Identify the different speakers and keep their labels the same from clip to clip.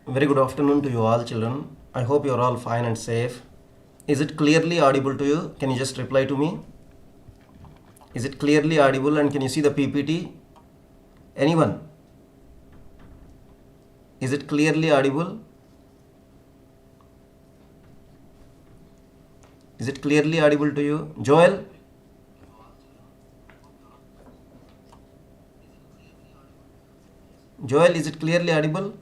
Speaker 1: Very good afternoon to you all, children. I hope you are all fine and safe. Is it clearly audible to you? Can you just reply to me? Is it clearly audible and can you see the PPT? Anyone? Is it clearly audible? Is it clearly audible to you? Joel? Joel, is it clearly audible?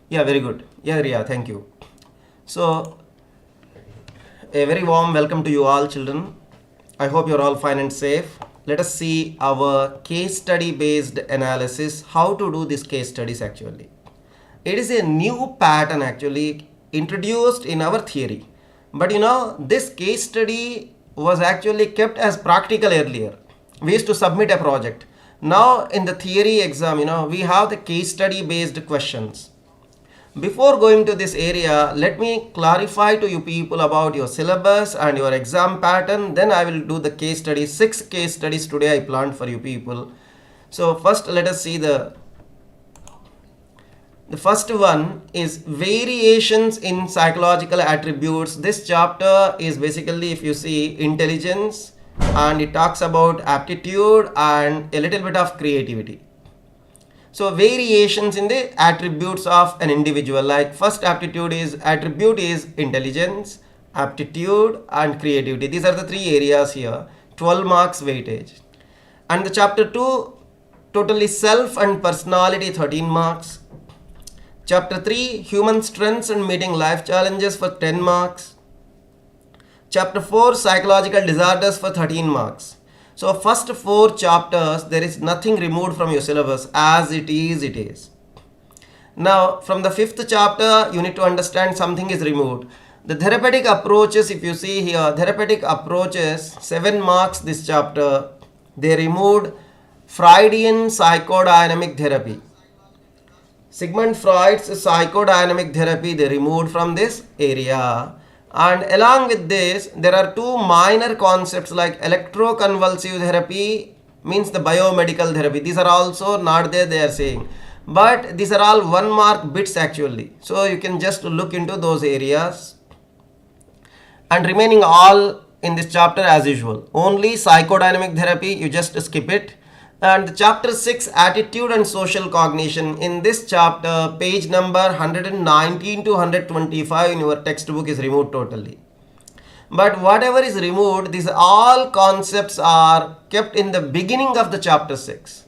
Speaker 1: Yeah, very good. Yeah, thank you. So, a very warm welcome to you all, children. I hope you're all fine and safe. Let us see our case study based analysis, how to do these case studies actually. It is a new pattern actually introduced in our theory. But this case study was actually kept as practical earlier. We used to submit a project. Now in the theory exam, we have the case study based questions. Before going to this area, let me clarify to you people about your syllabus and your exam pattern. Then I will do the case studies. 6 case studies today I planned for you people. So first let us see the first one is variations in psychological attributes. This chapter is basically, if you see, intelligence, and it talks about aptitude and a little bit of creativity. So variations in the attributes of an individual, like first attribute is intelligence, aptitude and creativity. These are the 3 areas here, 12 marks weightage. And the chapter 2, totally self and personality, 13 marks. Chapter 3, human strengths and meeting life challenges, for 10 marks. Chapter 4, psychological disorders, for 13 marks. So first 4 chapters, there is nothing removed from your syllabus, as it is. Now from the 5th chapter, you need to understand something is removed. The therapeutic approaches, if you see here, therapeutic approaches, 7 marks this chapter. They removed Freudian psychodynamic therapy. Sigmund Freud's psychodynamic therapy, they removed from this area. And along with this, there are 2 minor concepts like electroconvulsive therapy, means the biomedical therapy. These are also not there, they are saying. But these are all 1 mark bits actually. So you can just look into those areas. And remaining all in this chapter as usual. Only psychodynamic therapy, you just skip it. And chapter 6, attitude and social cognition. In this chapter, page number 119 to 125 in your textbook is removed totally. But whatever is removed, these all concepts are kept in the beginning of the chapter 6.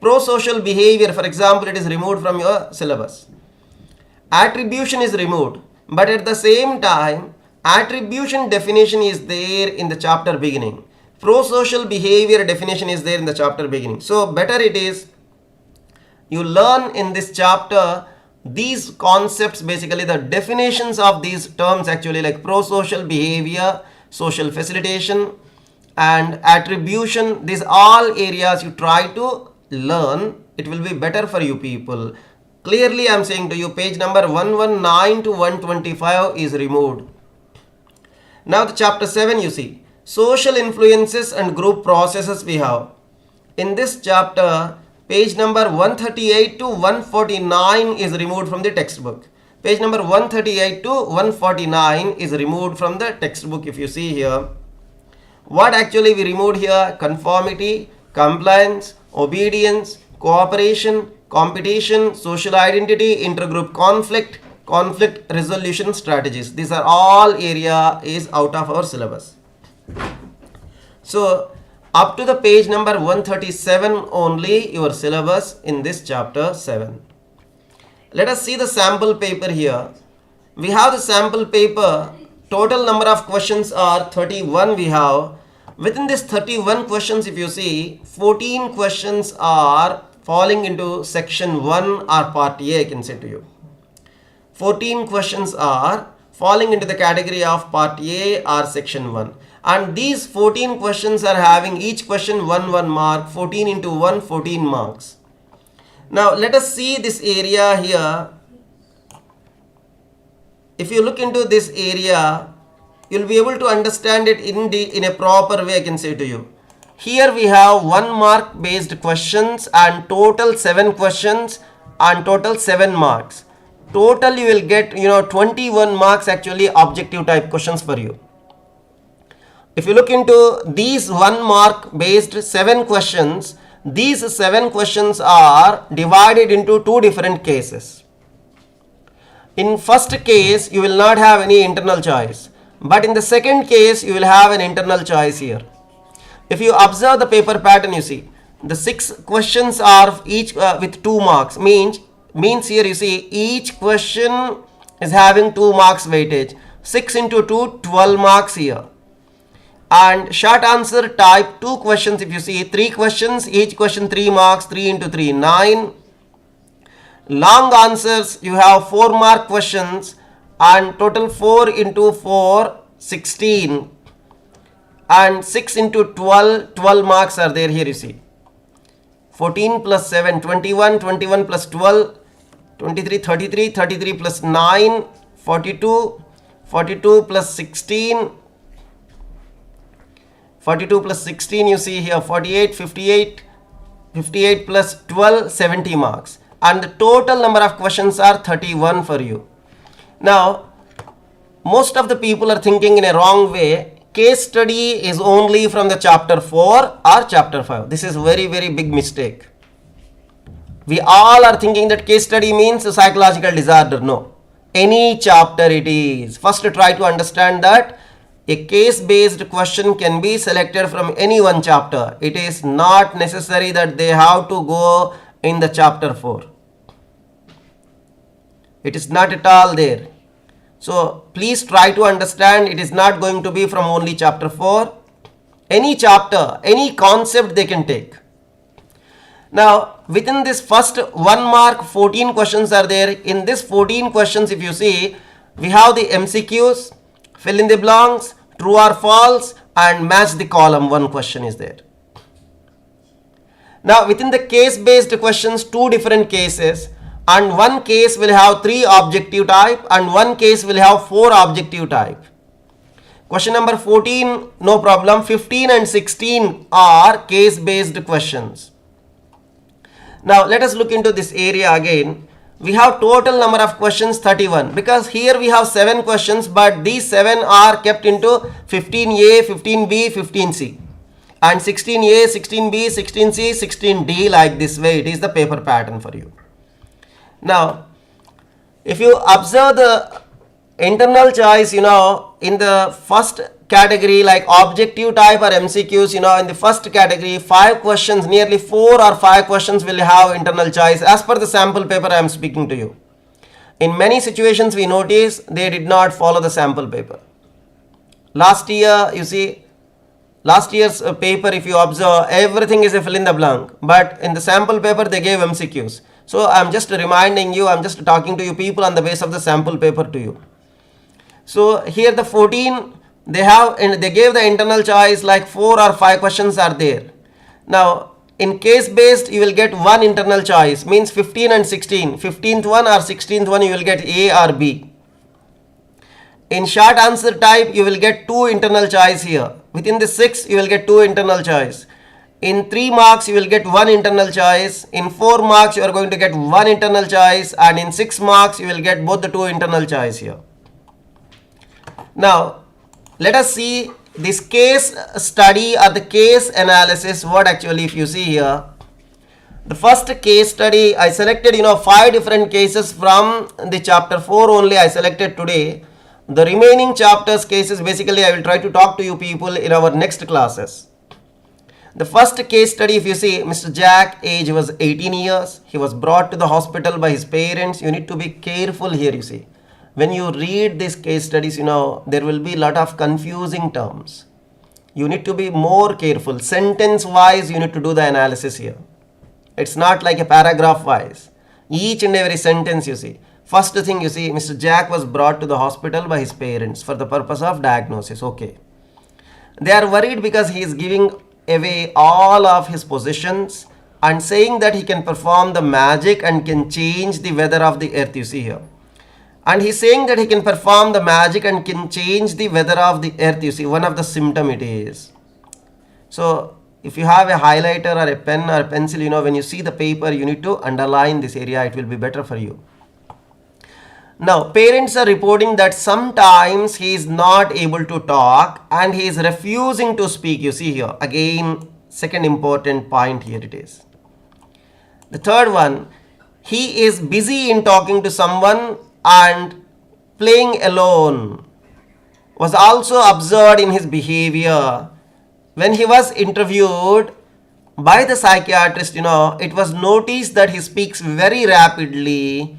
Speaker 1: Pro-social behavior, for example, it is removed from your syllabus. Attribution is removed, but at the same time, attribution definition is there in the chapter beginning. Pro-social behavior definition is there in the chapter beginning. So better it is you learn in this chapter these concepts, basically the definitions of these terms actually, like pro-social behavior, social facilitation and attribution. These all areas you try to learn. It will be better for you people. Clearly I am saying to you, page number 119 to 125 is removed. Now the chapter 7, you see, social influences and group processes we have. In this chapter, page number 138 to 149 is removed from the textbook. Page number 138 to 149 is removed from the textbook, if you see here. What actually we removed here? Conformity, compliance, obedience, cooperation, competition, social identity, intergroup conflict, conflict resolution strategies. These are all area is out of our syllabus. So up to the page number 137 only your syllabus in this chapter 7. Let us see the sample paper here. We have the sample paper. Total number of questions are 31 we have. Within this 31 questions, if you see, 14 questions are falling into section 1 or part A, I can say to you. 14 questions are falling into the category of part A or section 1. And these 14 questions are having each question 1 mark, 14 into 1, 14 marks. Now let us see this area here. If you look into this area, you'll be able to understand it in a proper way, I can say to you. Here we have 1 mark based questions and total 7 questions and total 7 marks. Total you will get 21 marks actually objective type questions for you. If you look into these 1 mark based 7 questions, these 7 questions are divided into 2 different cases. In first case you will not have any internal choice, but in the second case you will have an internal choice here. If you observe the paper pattern, you see the 6 questions are each with 2 marks, means here you see each question is having 2 marks weightage. 6 into 2, 12 marks here. And short answer type 2 questions, if you see 3 questions, each question 3 marks, 3 into 3, 9. Long answers you have 4 mark questions and total 4 into 4, 16. And 6 into 12, 12 marks are there here you see. 14 plus 7, 21, 21 plus 12, 23, 33, 33 plus 9, 42, 42 plus 16, 42 plus 16 you see here 48, 58, 58 plus 12, 70 marks. And the total number of questions are 31 for you. Now, most of the people are thinking in a wrong way. Case study is only from the chapter 4 or chapter 5. This is very big mistake. We all are thinking that case study means a psychological disorder. No. Any chapter it is. First try to understand that a case based question can be selected from any one chapter. It is not necessary that they have to go in the chapter 4. It is not at all there. So please try to understand it is not going to be from only chapter 4. Any chapter, any concept they can take. Now within this first 1 mark 14 questions are there. In this 14 questions if you see, we have the MCQs, fill in the blanks, true or false, and match the column. 1 question is there. Now within the case based questions, 2 different cases, and 1 case will have 3 objective type and 1 case will have 4 objective type. Question number 14, no problem. 15 and 16 are case based questions. Now let us look into this area again. We have total number of questions 31, because here we have 7 questions, but these 7 are kept into 15A, 15B, 15C, and 16A, 16B, 16C, 16D, like this way. It is the paper pattern for you. Now if you observe the internal choice, in the first category like objective type or MCQs, in the first category 5 questions, nearly 4 or 5 questions will have internal choice as per the sample paper I am speaking to you. In many situations we notice they did not follow the sample paper. Last year you see, last year's paper if you observe, everything is a fill in the blank, but in the sample paper they gave MCQs. So I am just reminding you, I am just talking to you people on the base of the sample paper to you. So here the 14 they gave the internal choice like 4 or 5 questions are there. Now in case based you will get 1 internal choice, means 15 and 16. 15th one or 16th one you will get A or B. In short answer type you will get 2 internal choice here. Within the 6 you will get 2 internal choice. In 3 marks you will get 1 internal choice. In 4 marks you are going to get 1 internal choice, and in 6 marks you will get both the 2 internal choice here. Now let us see this case study or the case analysis. What actually if you see here, the first case study I selected 5 different cases from the chapter 4 only I selected today. The remaining chapters cases basically I will try to talk to you people in our next classes. The first case study if you see, Mr. Jack, age was 18 years. He was brought to the hospital by his parents. You need to be careful here you see. When you read these case studies, there will be a lot of confusing terms. You need to be more careful. Sentence wise you need to do the analysis here. It's not like a paragraph wise. Each and every sentence you see. First thing you see, Mr. Jack was brought to the hospital by his parents for the purpose of diagnosis. Okay. They are worried because he is giving away all of his possessions and saying that he can perform the magic and can change the weather of the earth, you see here. And he's saying that he can perform the magic and can change the weather of the earth, you see. One of the symptom it is. So if you have a highlighter or a pen or a pencil, when you see the paper, you need to underline this area. It will be better for you. Now, parents are reporting that sometimes he is not able to talk and he is refusing to speak. You see here, again, second important point here it is. The third one, he is busy in talking to someone and playing alone, was also observed in his behavior. When he was interviewed by the psychiatrist, it was noticed that he speaks very rapidly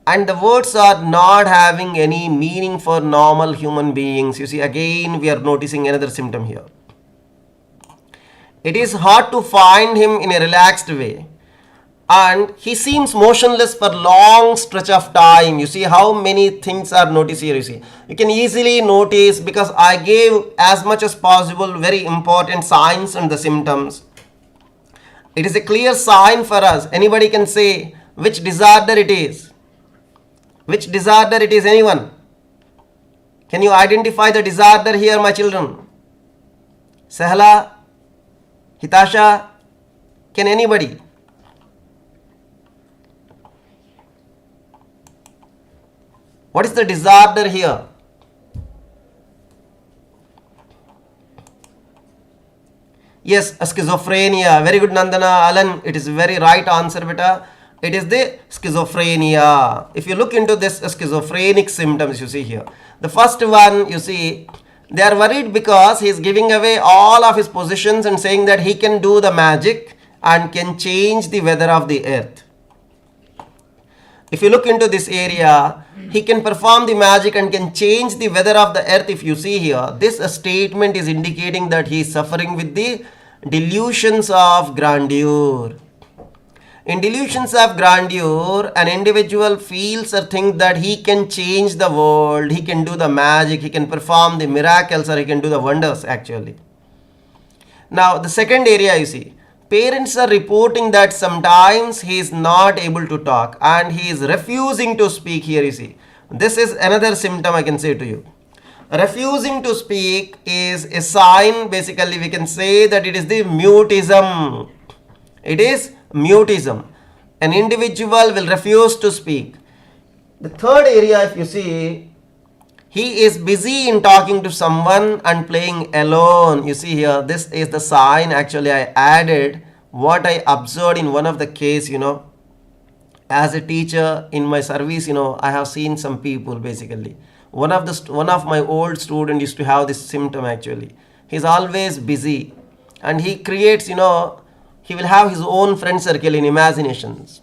Speaker 1: and the words are not having any meaning for normal human beings. You see, again, we are noticing another symptom here. It is hard to find him in a relaxed way. And he seems motionless for long stretch of time. You see how many things are noticed here. You see, you can easily notice because I gave as much as possible very important signs and the symptoms. It is a clear sign for us. Anybody can say which disorder it is. Which disorder it is, anyone? Can you identify the disorder here, my children? Sahla, Hitasha, can anybody? What is the disorder here? Yes, schizophrenia. Very good, Nandana. Alan, it is very right answer, beta. It is the schizophrenia. If you look into this schizophrenic symptoms, you see here. The first one, you see, they are worried because he is giving away all of his possessions and saying that he can do the magic and can change the weather of the earth. If you look into this area, he can perform the magic and can change the weather of the earth. If you see here, this statement is indicating that he is suffering with the delusions of grandeur. In delusions of grandeur, an individual feels or thinks that he can change the world, he can do the magic, he can perform the miracles, or he can do the wonders actually. Now, the second area, you see, parents are reporting that sometimes he is not able to talk and he is refusing to speak here, you see. This is another symptom I can say to you. Refusing to speak is a sign, basically we can say that it is the mutism. It is mutism. An individual will refuse to speak. The third area, if you see, he is busy in talking to someone and playing alone. You see here, this is the sign. Actually, I added what I observed in one of the case, as a teacher in my service, I have seen some people basically. One of my old students used to have this symptom actually. He's always busy and he creates, he will have his own friend circle in imaginations.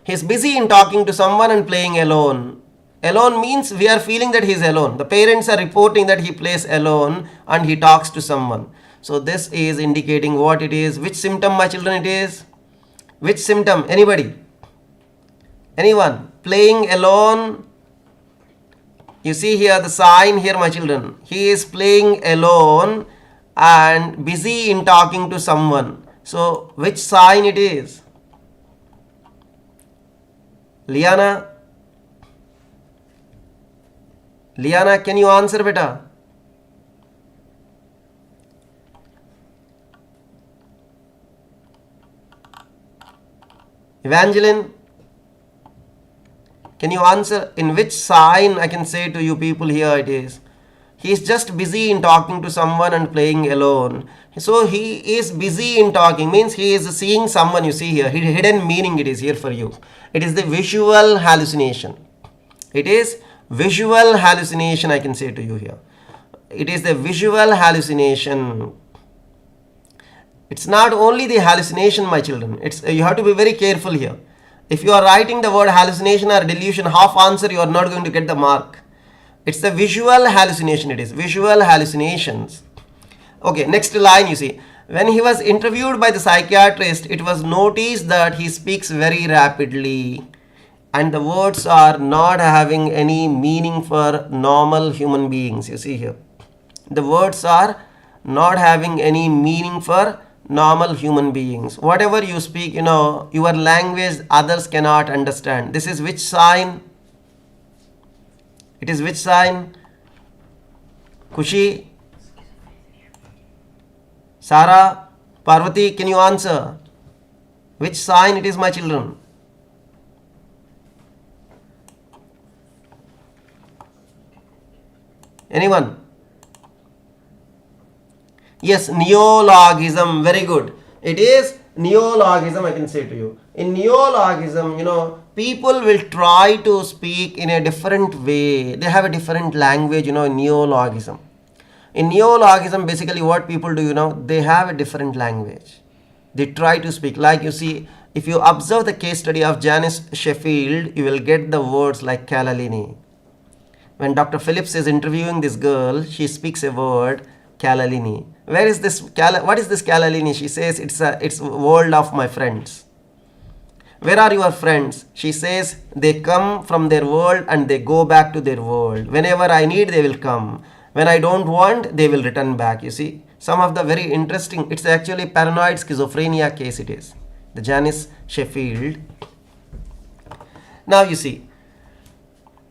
Speaker 1: He's busy in talking to someone and playing alone. Alone means we are feeling that he's alone. The parents are reporting that he plays alone and he talks to someone. So this is indicating what it is. Which symptom, my children, it is? Which symptom? Anybody? Anyone? Playing alone. You see here the sign here, my children. He is playing alone and busy in talking to someone. So which sign it is? Liana? Liana, can you answer, beta? Evangeline, can you answer in which sign I can say to you people here it is? He is just busy in talking to someone and playing alone. So he is busy in talking means he is seeing someone, you see here. Hidden meaning it is here for you. It is the visual hallucination. It is visual hallucination I can say to you here. It is the visual hallucination. It's not only the hallucination, my children. You have to be very careful here. If you are writing the word hallucination or delusion, half answer, you are not going to get the mark. It's the visual hallucination. It is visual hallucinations. Okay, next line you see. When he was interviewed by the psychiatrist, it was noticed that he speaks very rapidly and the words are not having any meaning for normal human beings. You see here. The words are not having any meaning for normal human beings. Whatever you speak, your language others cannot understand. This is which sign? It is which sign? Kushi? Sarah? Parvati, can you answer? Which sign it is, my children? Anyone? Yes, neologism. Very good. It is neologism, I can say to you. In neologism, people will try to speak in a different way. They have a different language, in neologism. In neologism, basically what people do, they have a different language. They try to speak. Like you see, if you observe the case study of Janice Sheffield, you will get the words like Calalini. When Dr. Phillips is interviewing this girl, she speaks a word, Calalini. Where is this? What is this Calalini? She says it's world of my friends. Where are your friends? She says they come from their world and they go back to their world. Whenever I need, they will come. When I don't want, they will return back. You see, some of the very interesting, it's actually paranoid schizophrenia case it is. The Janice Sheffield. Now you see.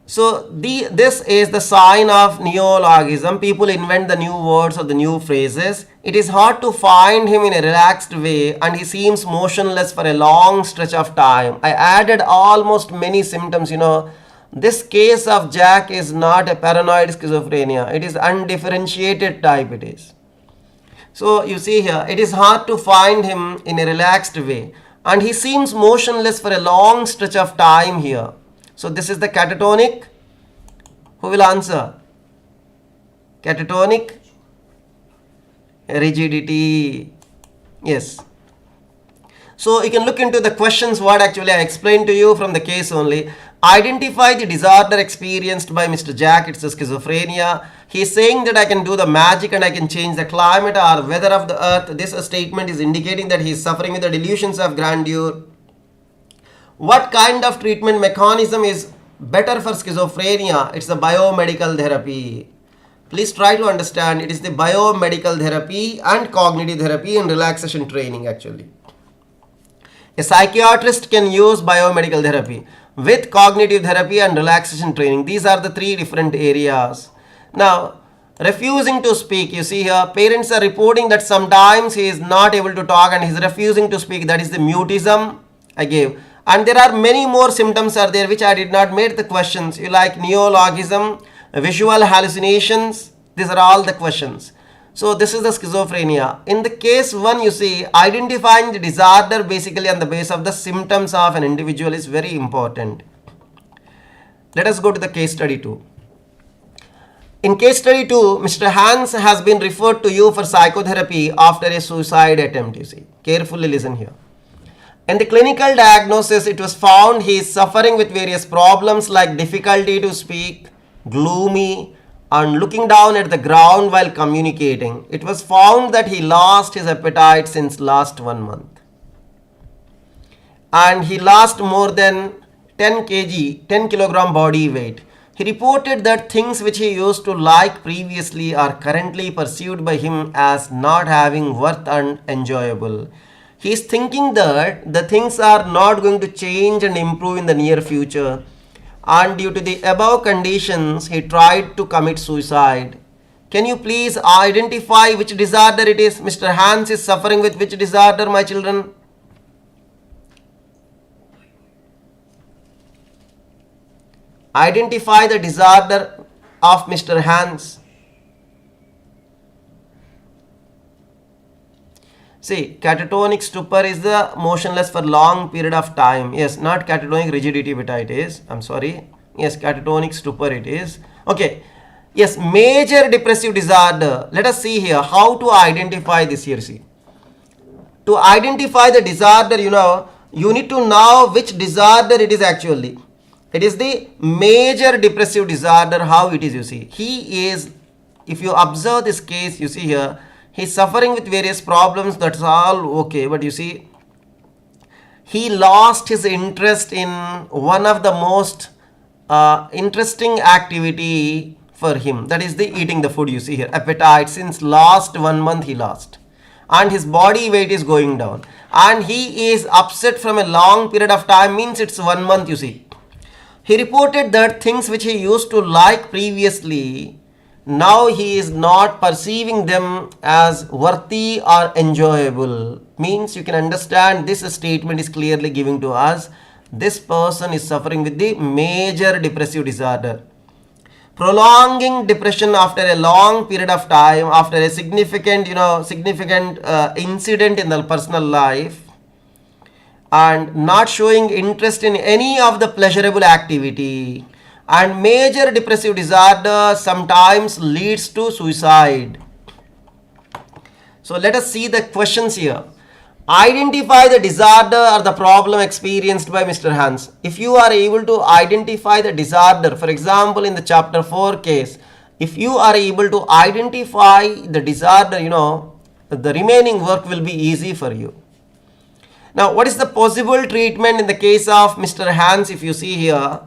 Speaker 1: So this is the sign of neologism. People invent the new words or the new phrases. It is hard to find him in a relaxed way and he seems motionless for a long stretch of time. I added almost many symptoms, This case of Jack is not a paranoid schizophrenia. It is undifferentiated type it is. So you see here, it is hard to find him in a relaxed way. And he seems motionless for a long stretch of time here. So this is the catatonic. Who will answer? Catatonic rigidity. Yes. So you can look into the questions what actually I explained to you from the case only. Identify the disorder experienced by Mr. Jack. It's a schizophrenia. He is saying that I can do the magic and I can change the climate or weather of the earth. This statement is indicating that he is suffering with the delusions of grandeur. What kind of treatment mechanism is better for schizophrenia? It's the biomedical therapy. Please try to understand it is the biomedical therapy and cognitive therapy and relaxation training actually. A psychiatrist can use biomedical therapy with cognitive therapy and relaxation training. These are the three different areas. Now, refusing to speak. You see here, parents are reporting that sometimes he is not able to talk and he is refusing to speak. That is the mutism I gave. And there are many more symptoms are there which I did not make the questions. You like neologism, visual hallucinations. These are all the questions. So this is the schizophrenia. In the case 1, you see, identifying the disorder basically on the basis of the symptoms of an individual is very important. Let us go to the case study 2. In case study 2, Mr. Hans has been referred to you for psychotherapy after a suicide attempt, you see. Carefully listen here. In the clinical diagnosis, it was found he is suffering with various problems like difficulty to speak, gloomy, and looking down at the ground while communicating. It was found that he lost his appetite since last 1 month. And he lost more than 10 kilogram body weight. He reported that things which he used to like previously are currently perceived by him as not having worth and enjoyable. He is thinking that the things are not going to change and improve in the near future. And due to the above conditions, he tried to commit suicide. Can you please identify which disorder it is? Mr. Hans is suffering with which disorder, my children? Identify the disorder of Mr. Hans. See, catatonic stupor is the motionless for long period of time. Yes, not catatonic rigidity, but it is. I'm sorry. Yes, catatonic stupor it is. Okay. Yes, major depressive disorder. Let us see here how to identify this here. See, to identify the disorder, you need to know which disorder it is actually. It is the major depressive disorder. How it is, you see. He is, if you observe this case, you see here, he is suffering with various problems. That's all okay. But you see, he lost his interest in one of the most interesting activity for him. That is the eating the food. You see here, appetite. Since last 1 month he lost. And his body weight is going down. And he is upset from a long period of time. Means it's 1 month, you see. He reported that things which he used to like previously Now he is not perceiving them as worthy or enjoyable. Means you can understand this statement is clearly giving to us this person is suffering with the major depressive disorder. Prolonging depression after a long period of time, after a significant incident in the personal life, and not showing interest in any of the pleasurable activity, and major depressive disorder sometimes leads to suicide. So let us see the questions here. Identify the disorder or the problem experienced by Mr. Hans. If you are able to identify the disorder, for example in the chapter 4 case, if you are able to identify the disorder, the remaining work will be easy for you. Now what is the possible treatment in the case of Mr. Hans? If you see here,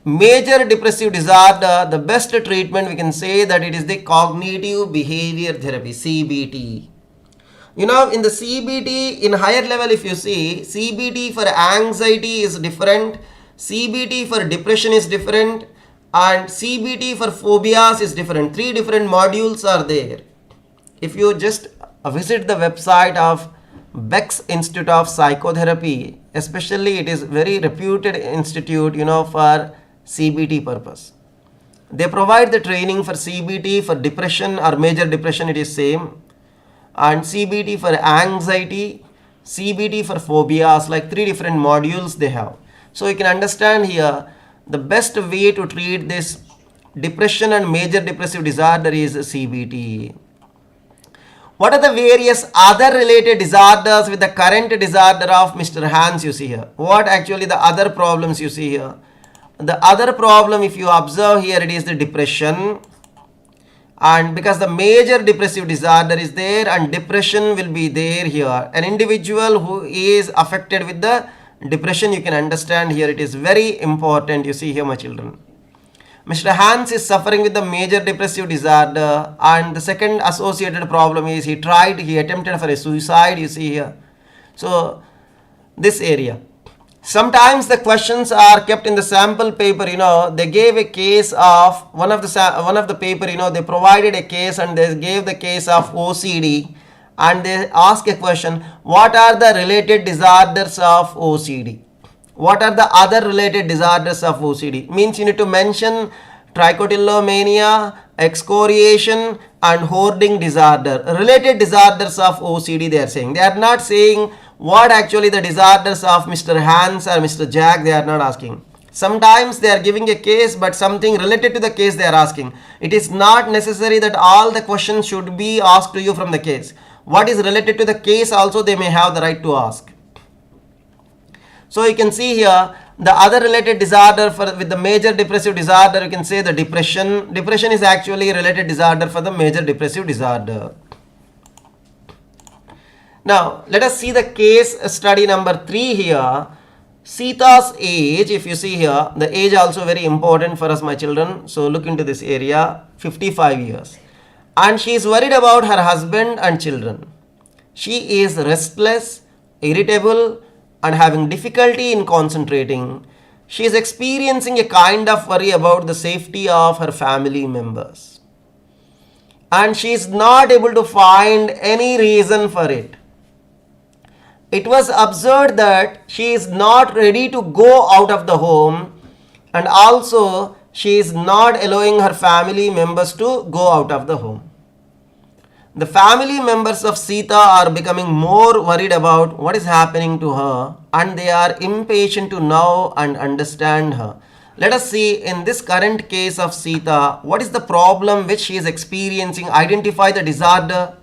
Speaker 1: major depressive disorder, the best treatment we can say that it is the cognitive behavior therapy, CBT. In the CBT, in higher level, if you see, CBT for anxiety is different, CBT for depression is different, and CBT for phobias is different. 3 different modules are there. If you just visit the website of Beck's Institute of Psychotherapy, especially it is very reputed institute, for CBT purpose. They provide the training for CBT for depression or major depression, it is same. And CBT for anxiety, CBT for phobias, like 3 different modules they have. So you can understand here the best way to treat this depression and major depressive disorder is CBT. What are the various other related disorders with the current disorder of Mr. Hans? You see here. What actually the other problems you see here? The other problem, if you observe here, it is the depression. And because the major depressive disorder is there and depression will be there here, an individual who is affected with the depression, you can understand here it is very important. You see here, my children, Mr. Hans is suffering with the major depressive disorder, and the second associated problem is he attempted for a suicide, you see here. So this area, sometimes the questions are kept in the sample paper. They gave a case of one of the paper. They provided a case and they gave the case of OCD, and they ask a question: what are the related disorders of OCD? What are the other related disorders of OCD? Means you need to mention trichotillomania, excoriation, and hoarding disorder. Related disorders of OCD they are saying. They are not saying what actually the disorders of Mr. Hans or Mr. Jack, they are not asking. Sometimes they are giving a case, but something related to the case they are asking. It is not necessary that all the questions should be asked to you from the case. What is related to the case also they may have the right to ask. So you can see here the other related disorder with the major depressive disorder, you can say the depression. Depression is actually a related disorder for the major depressive disorder. Now let us see the case study number 3 here. Sita's age, if you see here, the age also very important for us, my children. So look into this area, 55 years. And she is worried about her husband and children. She is restless, irritable, and having difficulty in concentrating. She is experiencing a kind of worry about the safety of her family members. And she is not able to find any reason for it. It was observed that she is not ready to go out of the home, and also she is not allowing her family members to go out of the home. The family members of Sita are becoming more worried about what is happening to her, and they are impatient to know and understand her. Let us see in this current case of Sita, what is the problem which she is experiencing. Identify the disorder.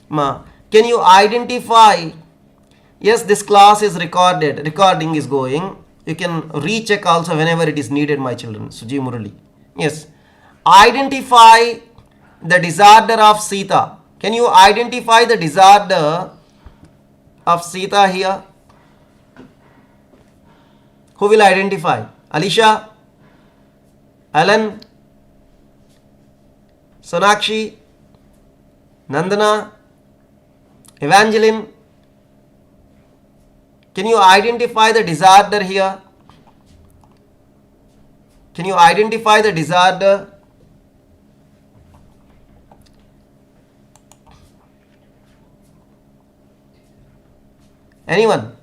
Speaker 1: Can you identify? Yes, this class is recorded. Recording is going. You can recheck also whenever it is needed, my children. Suji Murali. Yes. Identify the disorder of Sita. Can you identify the disorder of Sita here? Who will identify? Alisha? Alan? Sonakshi? Nandana? Evangeline? Can you identify the disorder here? Can you identify the disorder? Anyone?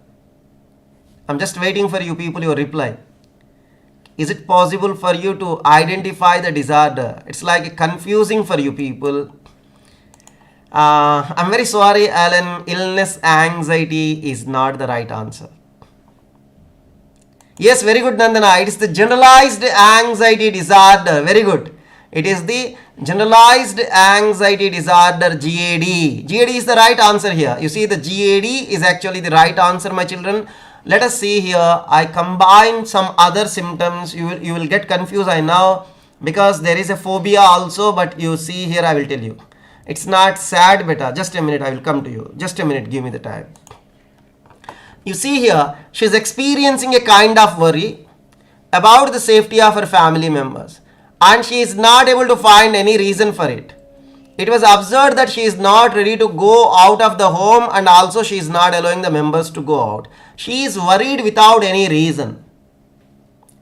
Speaker 1: I'm just waiting for you people, your reply. Is it possible for you to identify the disorder? It's like confusing for you people. I'm very sorry, Alan. Illness, anxiety is not the right answer. Yes, very good, Nandana. It is the generalized anxiety disorder. Very good. It is the generalized anxiety disorder, GAD. GAD is the right answer here. You see, the GAD is actually the right answer, my children. Let us see here. I combine some other symptoms. You will get confused, I know, because there is a phobia also. But you see here, I will tell you. It's not sad, beta. Just a minute, I will come to you. Just a minute, give me the time. You see here, she is experiencing a kind of worry about the safety of her family members, and she is not able to find any reason for it. It was observed that she is not ready to go out of the home, and also she is not allowing the members to go out. She is worried without any reason.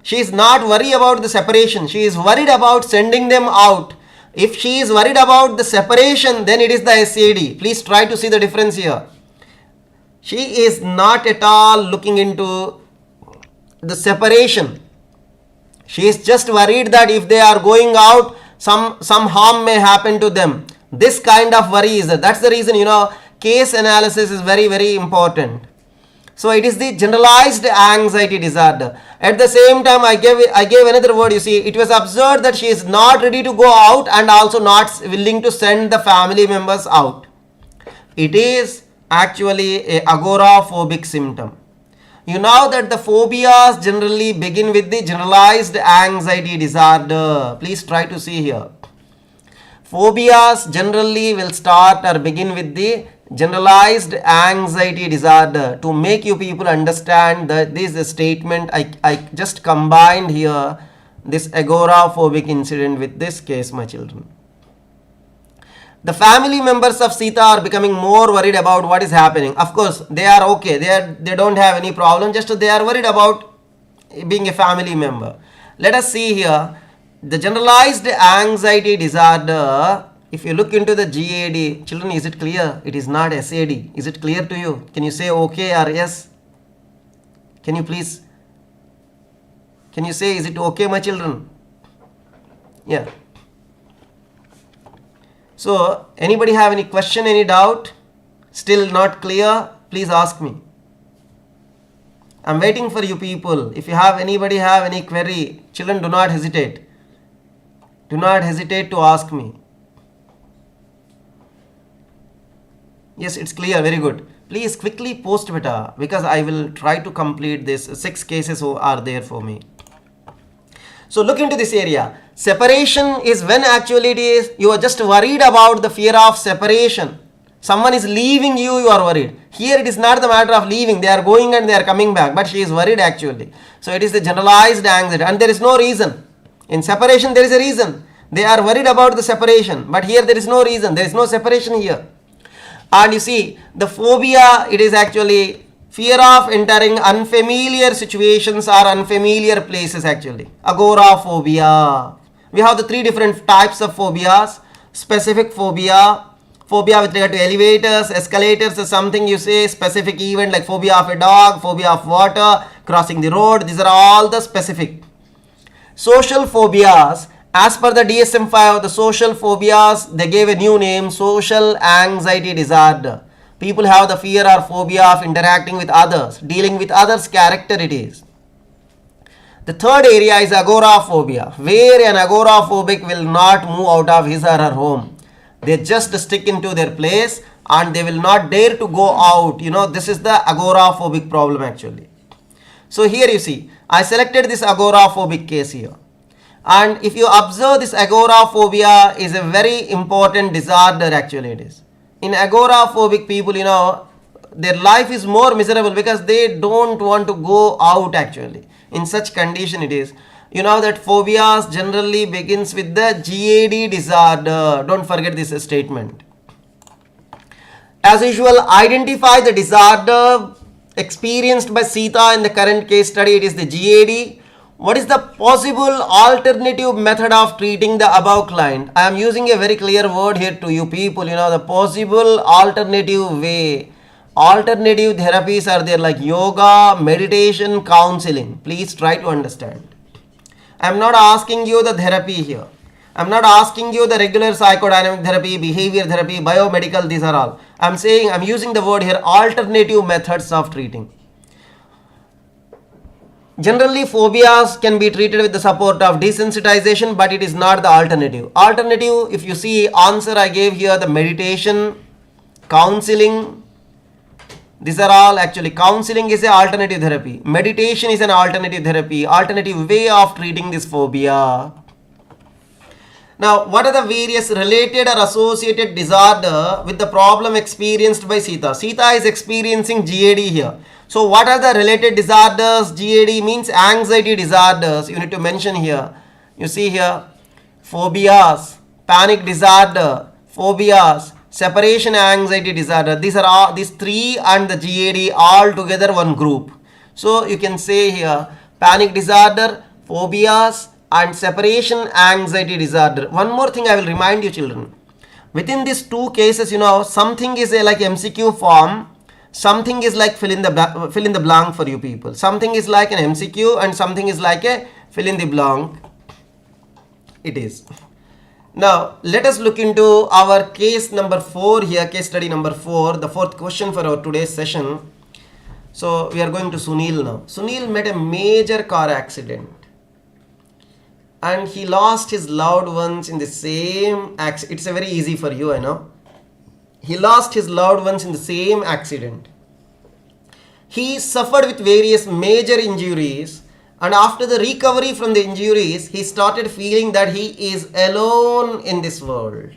Speaker 1: She is not worried about the separation. She is worried about sending them out. If she is worried about the separation, then it is the SAD. Please try to see the difference here. She is not at all looking into the separation. She is just worried that if they are going out, some harm may happen to them. This kind of worry is that. That's the reason, case analysis is very, very important. So it is the generalized anxiety disorder. At the same time, I gave another word. You see, it was observed that she is not ready to go out and also not willing to send the family members out. It is actually a agoraphobic symptom. You know that the phobias generally begin with the generalized anxiety disorder. Please try to see here. Phobias generally will start or begin with the generalized anxiety disorder. To make you people understand that this is a statement, I just combined here this agoraphobic incident with this case, my children. The family members of Sita are becoming more worried about what is happening. Of course, they are okay. They don't have any problem. Just they are worried about being a family member. Let us see here. The generalized anxiety disorder. If you look into the GAD, children, is it clear? It is not SAD. Is it clear to you? Can you say okay or yes? Can you please? Can you say, is it okay, my children? Yeah. So, anybody have any question, any doubt? Still not clear? Please ask me. I'm waiting for you people. If you have anybody have any query, children, do not hesitate. Do not hesitate to ask me. Yes, it's clear. Very good. Please quickly post beta, because I will try to complete this. 6 cases are there for me. So look into this area. Separation is when actually it is you are just worried about the fear of separation. Someone is leaving you, you are worried. Here it is not the matter of leaving. They are going and they are coming back, but she is worried actually. So it is the generalized anxiety, and there is no reason. In separation there is a reason. They are worried about the separation, but here there is no reason. There is no separation here. And you see, the phobia, it is actually fear of entering unfamiliar situations or unfamiliar places actually. Agoraphobia. We have the 3 different types of phobias. Specific phobia. Phobia with regard to elevators, escalators is something you say. Specific event like phobia of a dog, phobia of water, crossing the road. These are all the specific. Social phobias. As per the DSM-5, the social phobias, they gave a new name, social anxiety disorder. People have the fear or phobia of interacting with others, dealing with others' character it is. The third area is agoraphobia, where an agoraphobic will not move out of his or her home. They just stick into their place and they will not dare to go out. This is the agoraphobic problem actually. So here you see, I selected this agoraphobic case here. And if you observe, this agoraphobia is a very important disorder actually it is. In agoraphobic people, their life is more miserable because they don't want to go out actually. In such condition it is. You know that phobias generally begins with the GAD disorder. Don't forget this statement. As usual, identify the disorder experienced by Sita in the current case study. It is the GAD. What is the possible alternative method of treating the above client? I am using a very clear word here to you people. The possible alternative way. Alternative therapies are there like yoga, meditation, counseling. Please try to understand. I'm not asking you the therapy here. I'm not asking you the regular psychodynamic therapy, behavior therapy, biomedical, these are all. I'm saying, I'm using the word here, alternative methods of treating. Generally, phobias can be treated with the support of desensitization, but it is not the alternative. Alternative, if you see answer I gave here, the meditation, counseling, these are all actually, counseling is an alternative therapy. Meditation is an alternative therapy, alternative way of treating this phobia. Now, what are the various related or associated disorder with the problem experienced by Sita? Sita is experiencing GAD here. So, what are the related disorders? GAD means anxiety disorders. You need to mention here. You see here, phobias, panic disorder, phobias, separation anxiety disorder. These are all, these three and the GAD all together one group. So, you can say here, panic disorder, phobias, and separation anxiety disorder. One more thing I will remind you children. Within these two cases, you know, something is a like MCQ form, something is like fill in the blank for you people. Something is like an MCQ and something is like a fill in the blank. It is. Now, let us look into our case number 4 here, case study number 4, the fourth question for our today's session. So, we are going to Sunil now. Sunil met a major car accident. And he lost his loved ones in the same accident. It's a very easy for you, I know. He lost his loved ones in the same accident. He suffered with various major injuries, and after the recovery from the injuries, he started feeling that he is alone in this world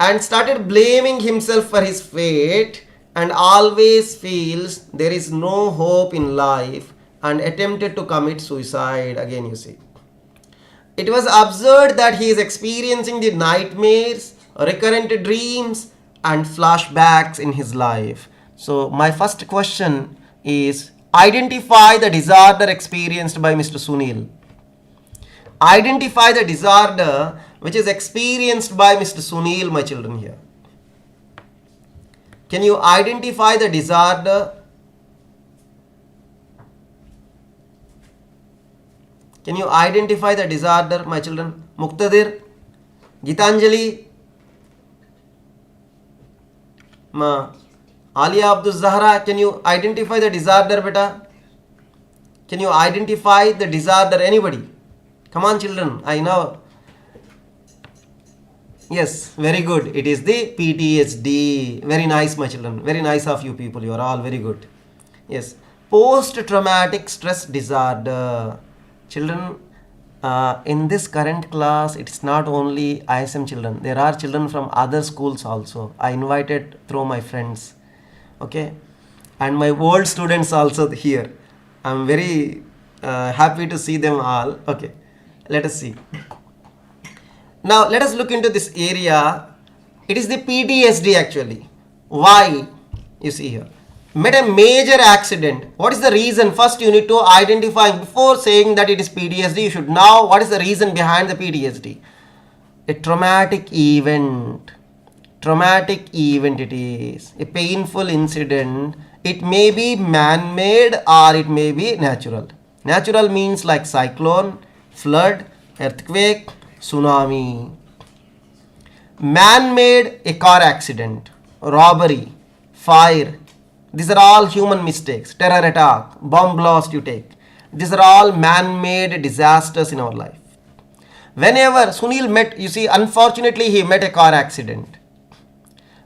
Speaker 1: and started blaming himself for his fate and always feels there is no hope in life and attempted to commit suicide. Again, you see, it was observed that he is experiencing the nightmares, recurrent dreams and flashbacks in his life. So my first question is, identify the disorder experienced by Mr. Sunil. Identify the disorder which is experienced by Mr. Sunil, my children here. Can you identify the disorder? Can you identify the disorder, my children? Muktadir, Gitanjali, Ma, Alia Abdul Zahra, can you identify the disorder, beta? Can you identify the disorder? Anybody? Come on, children. I know. Yes, very good. It is the PTSD. Very nice, my children. Very nice of you people. You are all very good. Yes. Post-traumatic stress disorder. Children, in this current class, it's not only ISM children. There are children from other schools also. I invited through my friends. Okay. And my old students also here. I'm very happy to see them all. Okay. Let us see. Now, let us look into this area. It is the PTSD actually. Why? You see here. Met a major accident. What is the reason? First, you need to identify before saying that it is PTSD. You should know what is the reason behind the PTSD. A traumatic event. Traumatic event it is. A painful incident. It may be man-made or it may be natural. Natural means like cyclone, flood, earthquake, tsunami. Man-made, a car accident, robbery, fire. These are all human mistakes. Terror attack, bomb blast you take. These are all man-made disasters in our life. Whenever Sunil met, you see, unfortunately he met a car accident.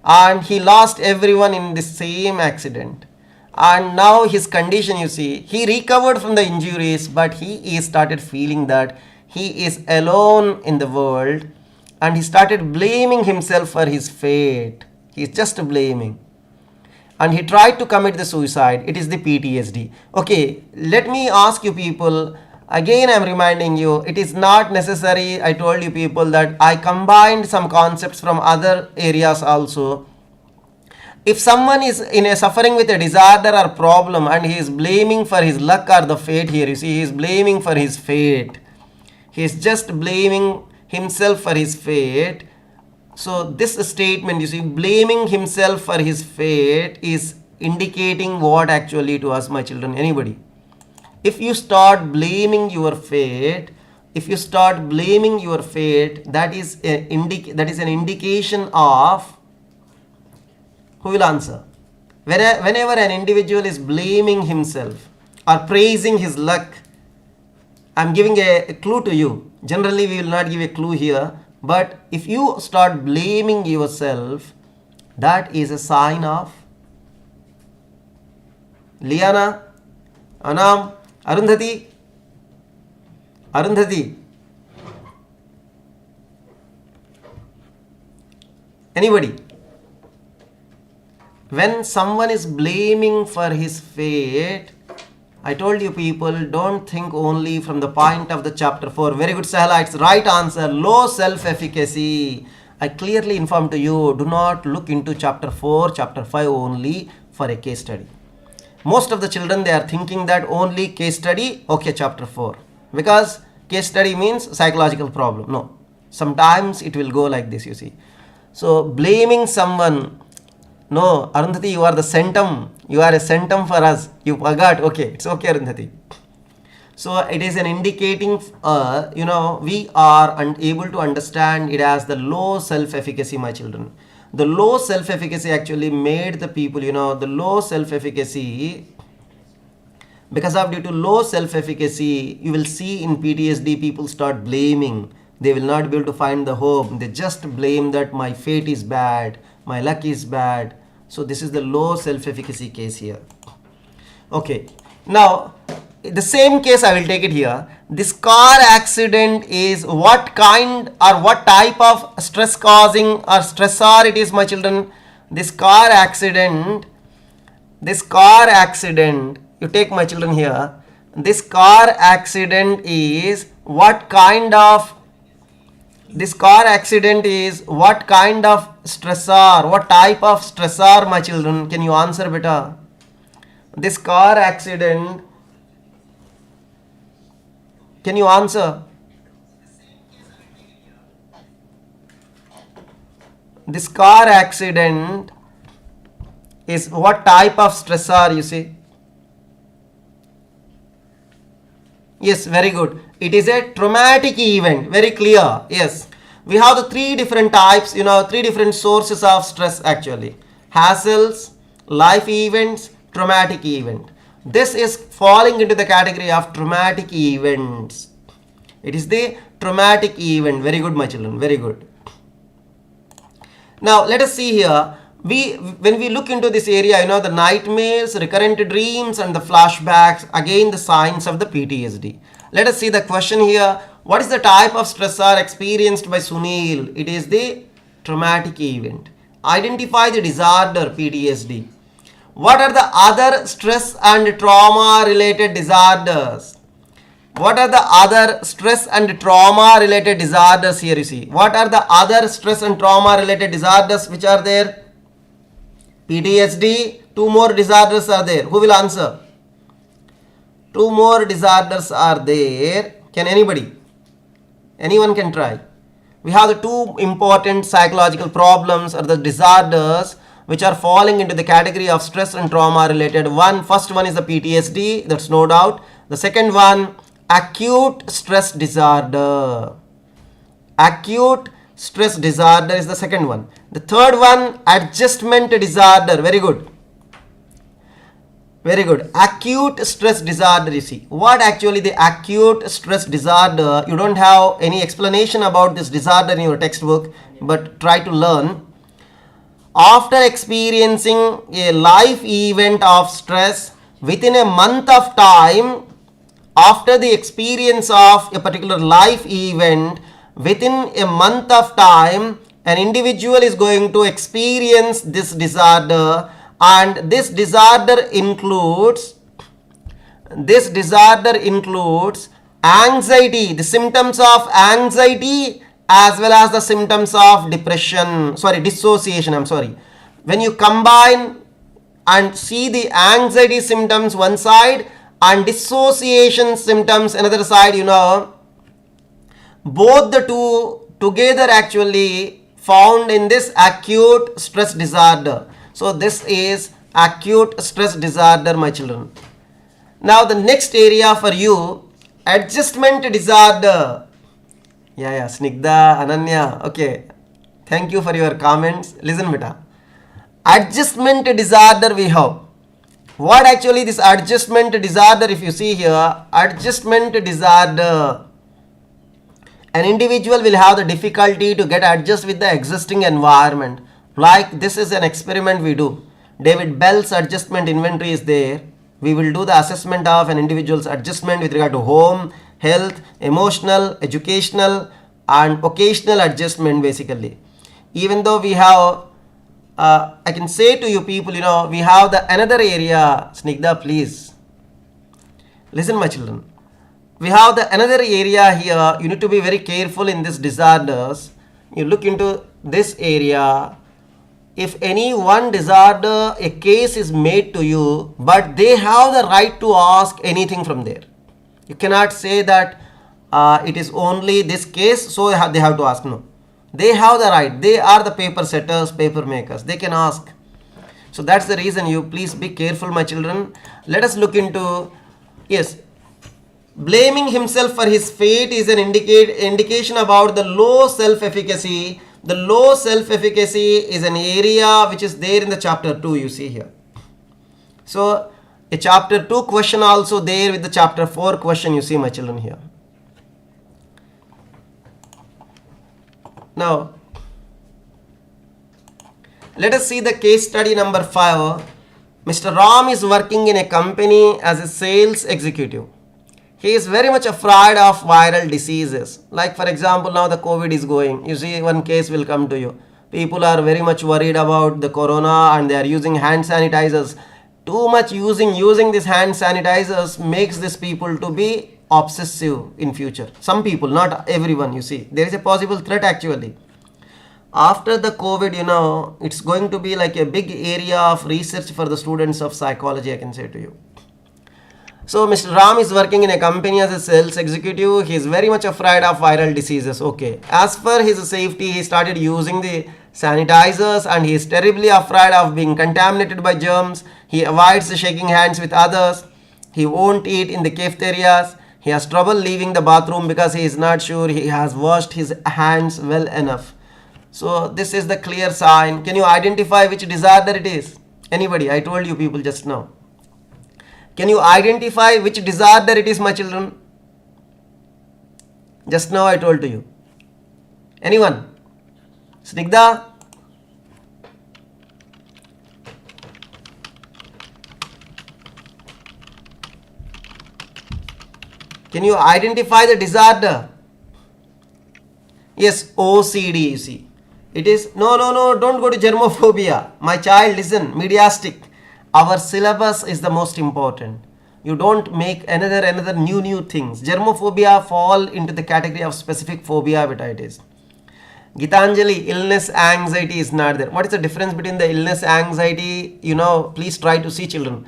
Speaker 1: And he lost everyone in the same accident. And now his condition, you see, he recovered from the injuries, but he started feeling that he is alone in the world. And he started blaming himself for his fate. He is just blaming. And he tried to commit the suicide. It is the PTSD. Okay, let me ask you people, again I am reminding you, it is not necessary, I told you people that I combined some concepts from other areas also. If someone is suffering with a disorder or problem and he is blaming for his luck or the fate here, you see, he is blaming for his fate. He is just blaming himself for his fate. So this statement, you see, blaming himself for his fate is indicating what actually to us, my children? Anybody? If you start blaming your fate, that is an indication of, who will answer? Whenever an individual is blaming himself or praising his luck, I'm giving a clue to you. Generally, we will not give a clue here. But if you start blaming yourself, that is a sign of Liana, Anam, Arundhati. Anybody? When someone is blaming for his fate, I told you people, don't think only from the point of the chapter 4. Very good, Sahla. It's right answer. Low self-efficacy. I clearly informed to you, do not look into chapter 4, chapter 5 only for a case study. Most of the children, they are thinking that only case study, okay, chapter 4. Because case study means psychological problem. No. Sometimes it will go like this, you see. So, blaming someone. No, Arundhati, you are the centum. You are a centum for us. You forgot. Okay, it's okay, Arundhati. So it is an indicating, we are unable to understand it as the low self-efficacy, my children. The low self-efficacy actually made the people, the low self-efficacy, because of due to low self-efficacy, you will see in PTSD, people start blaming. They will not be able to find the hope. They just blame that my fate is bad, my luck is bad. So this is the low self-efficacy case here. Okay. Now, the same case I will take it here. This car accident is what kind or what type of stress causing or stressor it is, my children? This car accident, you take, my children, here. This car accident is what kind of stressor? What type of stressor, my children? Can you answer, beta? This car accident, can you answer? This car accident is what type of stressor, you see? Yes, very good. It is a traumatic event. Very clear. Yes. We have the three different types, three different sources of stress actually. Hassles, life events, traumatic event. This is falling into the category of traumatic events. It is the traumatic event. Very good, my children. Very good. Now, let us see here. When we look into this area, the nightmares, recurrent dreams and the flashbacks, again the signs of the PTSD. Let us see the question here. What is the type of stressor experienced by Sunil? It is the traumatic event. Identify the disorder, PTSD. What are the other stress and trauma related disorders? What are the other stress and trauma related disorders here, you see? What are the other stress and trauma related disorders which are there? PTSD, two more disorders are there. Who will answer? Two more disorders are there. Can anybody? Anyone can try. We have the two important psychological problems or the disorders which are falling into the category of stress and trauma related. First one is the PTSD, that's no doubt. The second one, acute stress disorder. Acute stress disorder is the second one. The third one, adjustment disorder. Very good. Very good. Acute stress disorder, you see. What actually the acute stress disorder? You don't have any explanation about this disorder in your textbook, but try to learn. After experiencing a life event of stress within a month of time, after the experience of a particular life event, within a month of time, an individual is going to experience this disorder, and this disorder includes anxiety, the symptoms of anxiety as well as the symptoms of dissociation. When you combine and see the anxiety symptoms one side and dissociation symptoms another side, both the two together actually found in this acute stress disorder. So this is acute stress disorder, my children. Now the next area for you, adjustment disorder. Yeah, Snigdha, Ananya, okay. Thank you for your comments. Listen, beta. Adjustment disorder we have. What actually this adjustment disorder, if you see here, adjustment disorder. An individual will have the difficulty to get adjust with the existing environment. Like this is an experiment we do. David Bell's adjustment inventory is there. We will do the assessment of an individual's adjustment with regard to home, health, emotional, educational and occasional adjustment basically. Even though we have, I can say to you people, we have the another area. Snigdha, please. Listen, my children. We have the another area here. You need to be very careful in these disorders. You look into this area. If any one disorder, a case is made to you, but they have the right to ask anything from there. You cannot say that it is only this case, so they have to ask. No. They have the right. They are the paper setters, paper makers. They can ask. So that's the reason you please be careful, my children. Let us look into, yes, blaming himself for his fate is an indication about the low self-efficacy. The low self-efficacy is an area which is there in the chapter 2, you see here. So a chapter 2 question also there with the chapter 4 question, you see, my children, here. Now, let us see the case study number 5. Mr. Ram is working in a company as a sales executive. He is very much afraid of viral diseases. Like for example, now the COVID is going. You see, one case will come to you. People are very much worried about the corona and they are using hand sanitizers. Too much using these hand sanitizers makes these people to be obsessive in future. Some people, not everyone, you see. There is a possible threat actually. After the COVID, it's going to be like a big area of research for the students of psychology, I can say to you. So Mr. Ram is working in a company as a sales executive. He is very much afraid of viral diseases. Okay. As for his safety, he started using the sanitizers and he is terribly afraid of being contaminated by germs. He avoids shaking hands with others. He won't eat in the cafeterias. He has trouble leaving the bathroom because he is not sure he has washed his hands well enough. So this is the clear sign. Can you identify which disorder it is? Anybody? I told you people just now. Can you identify which disorder it is, my children? Just now I told to you. Anyone? Snigdha? Can you identify the disorder? Yes, OCD, you see. It is, no, don't go to germophobia. My child, listen, mediastic. Our syllabus is the most important. You don't make another new things. Germophobia fall into the category of specific phobia, but it is. Gitanjali, illness, anxiety is not there. What is the difference between the illness, anxiety? Please try to see, children.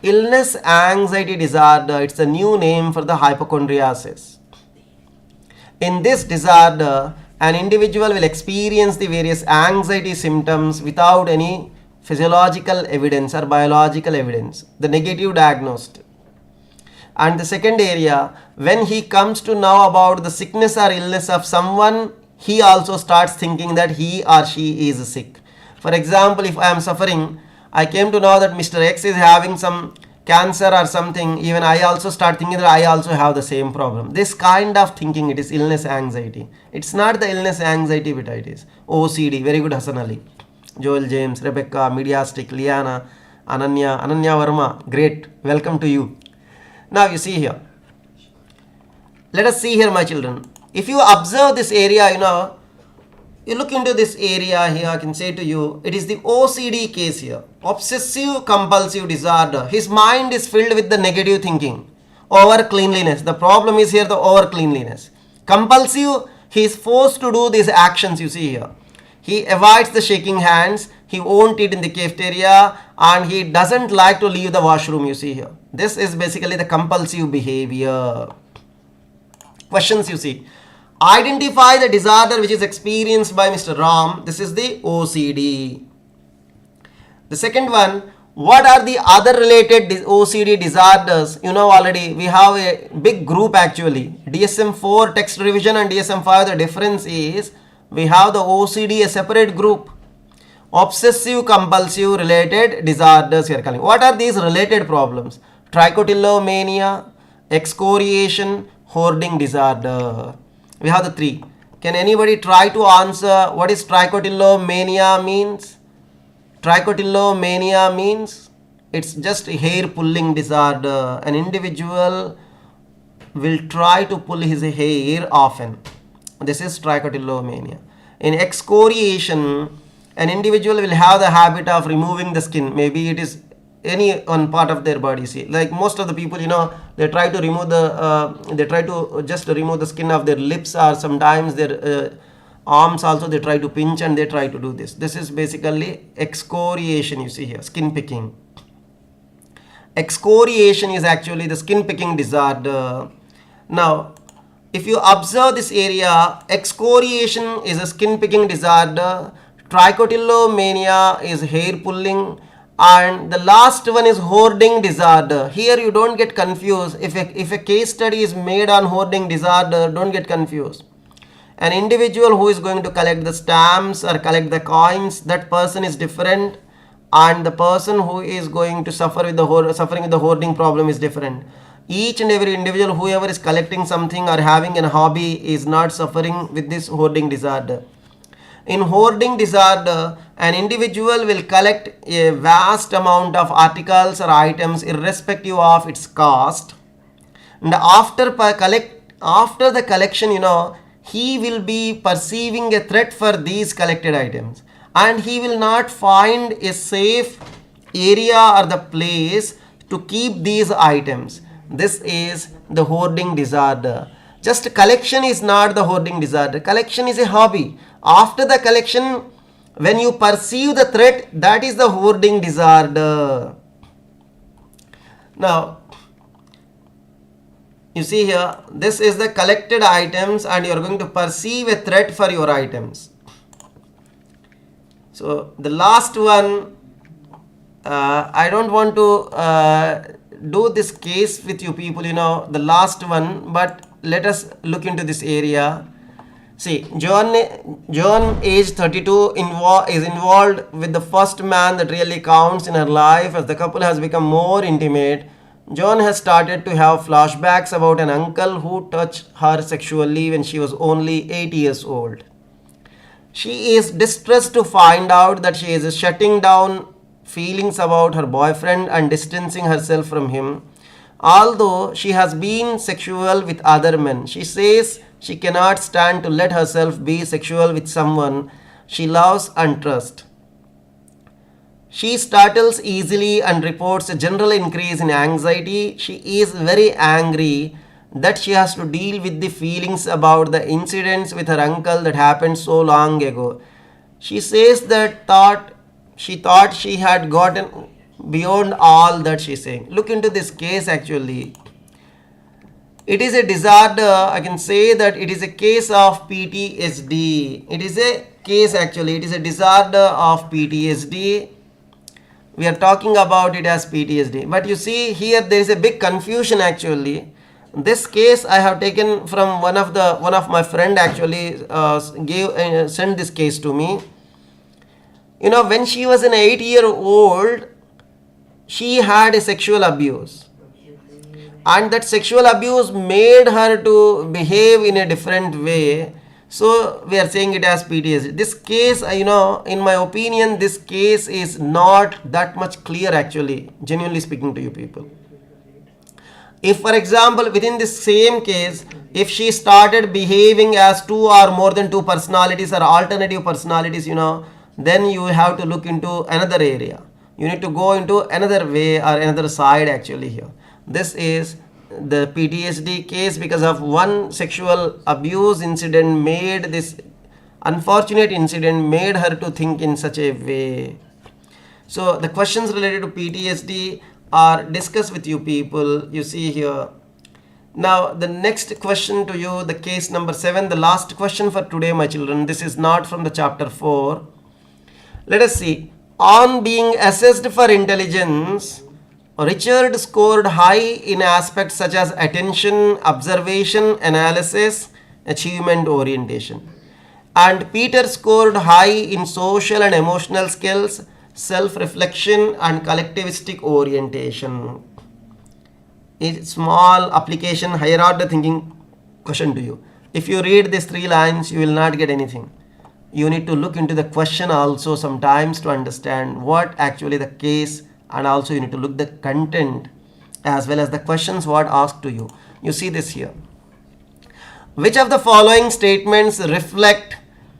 Speaker 1: Illness, anxiety disorder, it's a new name for the hypochondriasis. In this disorder, an individual will experience the various anxiety symptoms without any physiological evidence or biological evidence, the negative diagnosed. And the second area, when he comes to know about the sickness or illness of someone, he also starts thinking that he or she is sick. For example, if I am suffering, I came to know that Mr. X is having some cancer or something, even I also start thinking that I also have the same problem. This kind of thinking, it is illness anxiety. It's not the illness anxiety, but it is OCD. Very good, Hassan Ali. Joel James, Rebecca, Mediastic, Liana, Ananya Verma, great, welcome to you. Now you see here, let us see here, my children. If you observe this area, you look into this area here, I can say to you, it is the OCD case here, obsessive compulsive disorder. His mind is filled with the negative thinking, over cleanliness. The problem is here the over cleanliness. Compulsive, he is forced to do these actions, you see here. He avoids the shaking hands, he won't eat in the cafeteria, and he doesn't like to leave the washroom, you see here. This is basically the compulsive behavior. Questions, you see. Identify the disorder which is experienced by Mr. Ram. This is the OCD. The second one, what are the other related OCD disorders? You know already, we have a big group actually. DSM-4 text revision and DSM-5, the difference is we have the OCD a separate group. Obsessive compulsive related disorders here calling. What are these related problems? Trichotillomania, excoriation, hoarding disorder. We have the three. Can anybody try to answer what is trichotillomania means? Trichotillomania means it's just hair pulling disorder. An individual will try to pull his hair often. This is trichotillomania. In excoriation, an individual will have the habit of removing the skin. Maybe it is any one part of their body. See, like most of the people, you know, they try to remove just remove the skin of their lips, or sometimes their arms also they try to pinch and they try to do this. This is basically excoriation. You see here, skin picking. Excoriation is actually the skin picking disorder. Now, if you observe this area, excoriation is a skin picking disorder, trichotillomania is hair pulling, and the last one is hoarding disorder. Here you don't get confused. If a case study is made on hoarding disorder, don't get confused. An individual who is going to collect the stamps or collect the coins, that person is different, and the person who is going to suffering with the hoarding problem is different. Each and every individual, whoever is collecting something or having a hobby, is not suffering with this hoarding disorder. In hoarding disorder, an individual will collect a vast amount of articles or items irrespective of its cost, and after the collection, you know, he will be perceiving a threat for these collected items, and he will not find a safe area or the place to keep these items. This is the hoarding disorder. Just collection is not the hoarding disorder. Collection is a hobby. After the collection, when you perceive the threat, that is the hoarding disorder. Now, you see here, this is the collected items and you are going to perceive a threat for your items. So, the last one, I don't want to do this case with you people, you know, the last one, but let us look into this area. See, John age 32 is involved with the first man that really counts in her life. As the couple has become more intimate, John has started to have flashbacks about an uncle who touched her sexually when she was only 8 years old. She is distressed to find out that she is shutting down feelings about her boyfriend and distancing herself from him. Although she has been sexual with other men, she says she cannot stand to let herself be sexual with someone she loves and trusts. She startles easily and reports a general increase in anxiety. She is very angry that she has to deal with the feelings about the incidents with her uncle that happened so long ago. She says that she thought she had gotten beyond all that she's saying. Look into this case actually. It is a disorder. I can say that it is a case of PTSD. It is a case actually. It is a disorder of PTSD. We are talking about it as PTSD. But you see here there is a big confusion actually. This case I have taken from one of my friend actually sent this case to me. You know, when she was an 8-year-old, she had a sexual abuse, and that sexual abuse made her to behave in a different way. So we are saying it as PTSD. This case, you know, in my opinion, this case is not that much clear actually, genuinely speaking to you people. If for example within this same case, if she started behaving as two or more than two personalities or alternative personalities, you know, then you have to look into another area. You need to go into another way or another side actually here. This is the PTSD case because of one sexual abuse incident made this unfortunate incident made her to think in such a way. So the questions related to PTSD are discussed with you people. You see here, Now the next question to you, the case number 7, the last question for today, my children. This is not from the chapter 4. Let us see. On being assessed for intelligence, Richard scored high in aspects such as attention, observation, analysis, achievement orientation. And Peter scored high in social and emotional skills, self-reflection, and collectivistic orientation. A small application, higher order thinking question to you. If you read these 3 lines, you will not get anything. You need to look into the question also sometimes to understand what actually the case, and also you need to look the content as well as the questions what asked to you. You see this here. Which of the following statements reflect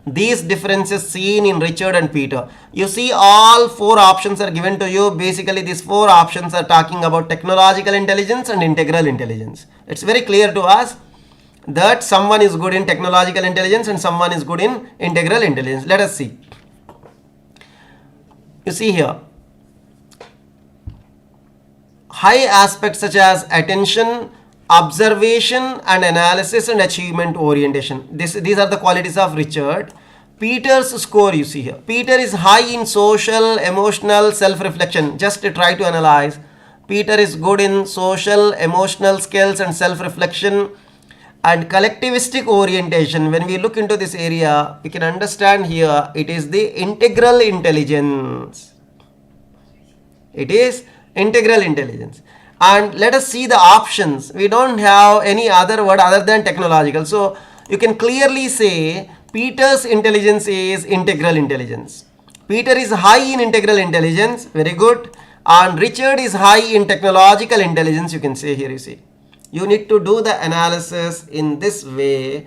Speaker 1: these differences seen in Richard and Peter? You see all 4 options are given to you. Basically these 4 options are talking about technological intelligence and integral intelligence. It's very clear to us that someone is good in technological intelligence and someone is good in integral intelligence. Let us see. You see here, high aspects such as attention, observation, and analysis, and achievement orientation. These are the qualities of Richard. Peter's score, you see here. Peter is high in social, emotional, self-reflection. Just to try to analyze. Peter is good in social, emotional skills and self-reflection and collectivistic orientation. When we look into this area, we can understand here it is the integral intelligence. It is integral intelligence. And let us see the options. We don't have any other word other than technological. So you can clearly say Peter's intelligence is integral intelligence. Peter is high in integral intelligence. Very good. And Richard is high in technological intelligence. You can say here, you see. You need to do the analysis in this way.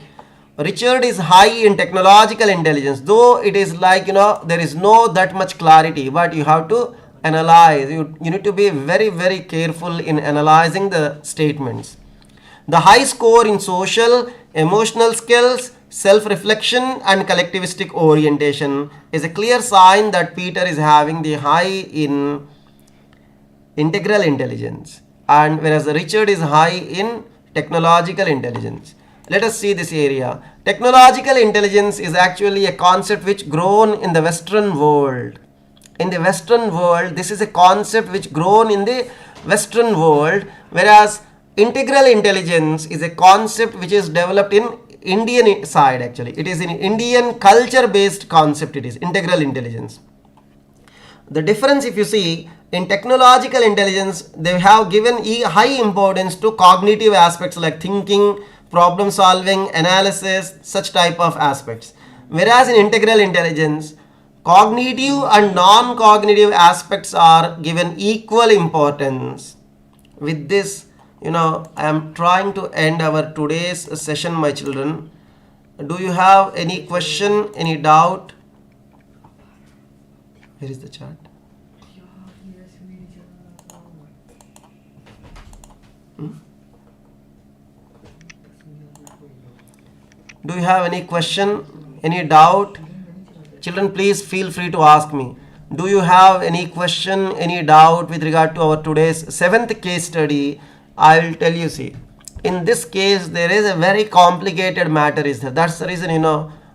Speaker 1: Richard is high in technological intelligence. Though it is like, there is no that much clarity. But you have to analyze. You need to be very, very careful in analyzing the statements. The high score in social, emotional skills, self-reflection and collectivistic orientation is a clear sign that Peter is having the high in integral intelligence, and whereas Richard is high in technological intelligence. Let us see this area. Technological intelligence is actually a concept which grown in the Western world. In the Western world, this is a concept which grown in the Western world, whereas integral intelligence is a concept which is developed in Indian side actually. It is an Indian culture based concept. It is integral intelligence. The difference, if you see, in technological intelligence, they have given high importance to cognitive aspects like thinking, problem solving, analysis, such type of aspects. Whereas in integral intelligence, cognitive and non-cognitive aspects are given equal importance. With this, I am trying to end our today's session, my children. Do you have any question, any doubt? Where is the chat? Do you have any question, any doubt? Children, please feel free to ask me. Do you have any question, any doubt with regard to our today's 7th case study? I will tell you, see, in this case, there is a very complicated matter is there. That's the reason,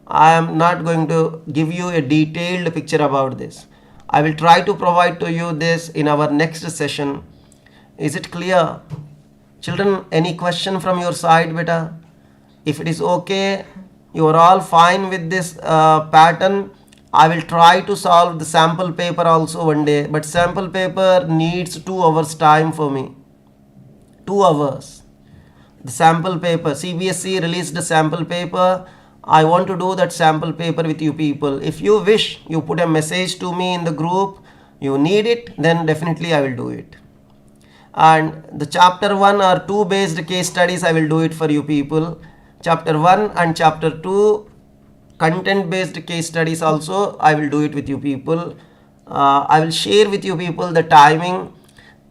Speaker 1: I am not going to give you a detailed picture about this. I will try to provide to you this in our next session. Is it clear? Children, any question from your side, beta? If it is okay, you are all fine with this pattern, I will try to solve the sample paper also one day. But sample paper needs 2 hours time for me. 2 hours. The sample paper, CBSE released the sample paper. I want to do that sample paper with you people. If you wish, you put a message to me in the group, you need it, then definitely I will do it. And the chapter 1 or 2 based case studies, I will do it for you people. Chapter 1 and chapter 2 content based case studies also, I will do it with you people. I will share with you people the timing.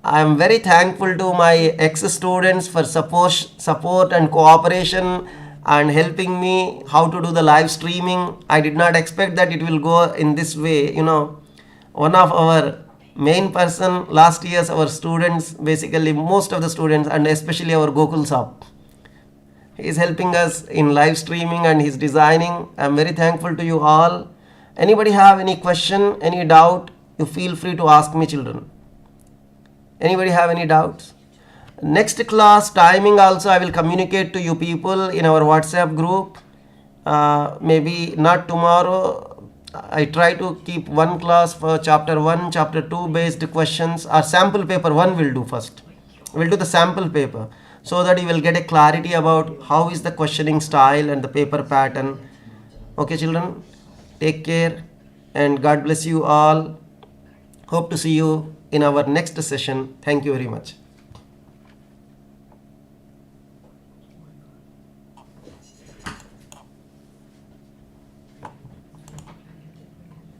Speaker 1: I am very thankful to my ex-students for support and cooperation and helping me how to do the live streaming. I did not expect that it will go in this way. One of our main person last year's our students, basically most of the students and especially our Gokul Saab. He is helping us in live streaming and he's designing. I'm very thankful to you all. Anybody have any question, any doubt, you feel free to ask me, children. Anybody have any doubts? Next class timing also I will communicate to you people in our WhatsApp group. Maybe not tomorrow. I try to keep one class for chapter 1, chapter 2 based questions, or sample paper 1 will do first. We'll do the sample paper so that you will get a clarity about how is the questioning style and the paper pattern. Okay, children, take care and God bless you all. Hope to see you in our next session. Thank you very much.